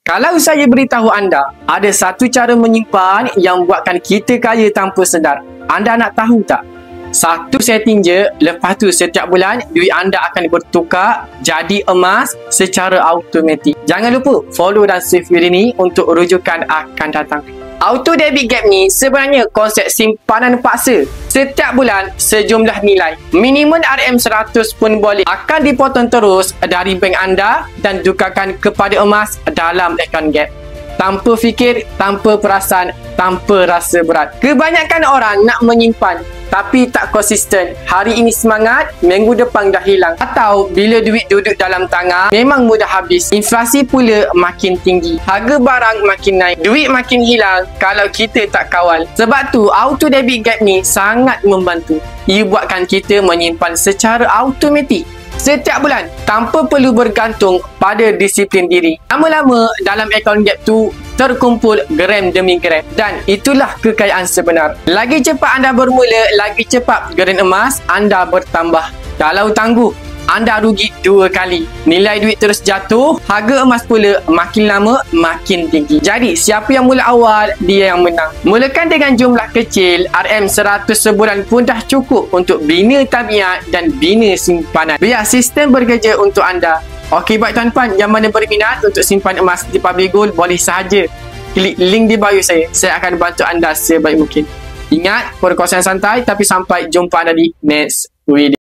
Kalau saya beritahu anda, ada satu cara menyimpan yang buatkan kita kaya tanpa sedar. Anda nak tahu tak? Satu setting je, lepas tu setiap bulan duit anda akan bertukar jadi emas secara automatik. Jangan lupa follow dan save video ni untuk rujukan akan datang. Auto debit gap ni sebenarnya konsep simpanan paksa. Setiap bulan sejumlah nilai minimum RM100 pun boleh akan dipotong terus dari bank anda dan tukarkan kepada emas dalam akaun gap. Tanpa fikir, tanpa perasaan, tanpa rasa berat. Kebanyakan orang nak menyimpan tapi tak konsisten. Hari ini semangat, minggu depan dah hilang. Atau bila duit duduk dalam tangan, memang mudah habis. Inflasi pula makin tinggi. Harga barang makin naik. Duit makin hilang kalau kita tak kawal. Sebab tu, auto debit gap ni sangat membantu. Ia buatkan kita menyimpan secara automatik setiap bulan tanpa perlu bergantung pada disiplin diri. Lama-lama dalam akaun gap tu terkumpul gram demi gram dan itulah kekayaan sebenar. Lagi cepat anda bermula, lagi cepat geran emas anda bertambah. Kalau tangguh, anda rugi 2 kali. Nilai duit terus jatuh, harga emas pula makin lama makin tinggi. Jadi, siapa yang mula awal, dia yang menang. Mulakan dengan jumlah kecil, RM100 sebulan pun dah cukup untuk bina tabiat dan bina simpanan. Biar sistem bekerja untuk anda. Okey, baik tuan-tuan, yang mana berminat untuk simpan emas di Public Gold, boleh sahaja klik link di bio saya. Saya akan bantu anda sebaik mungkin. Ingat, perkongsian santai tapi sampai jumpa anda di next video.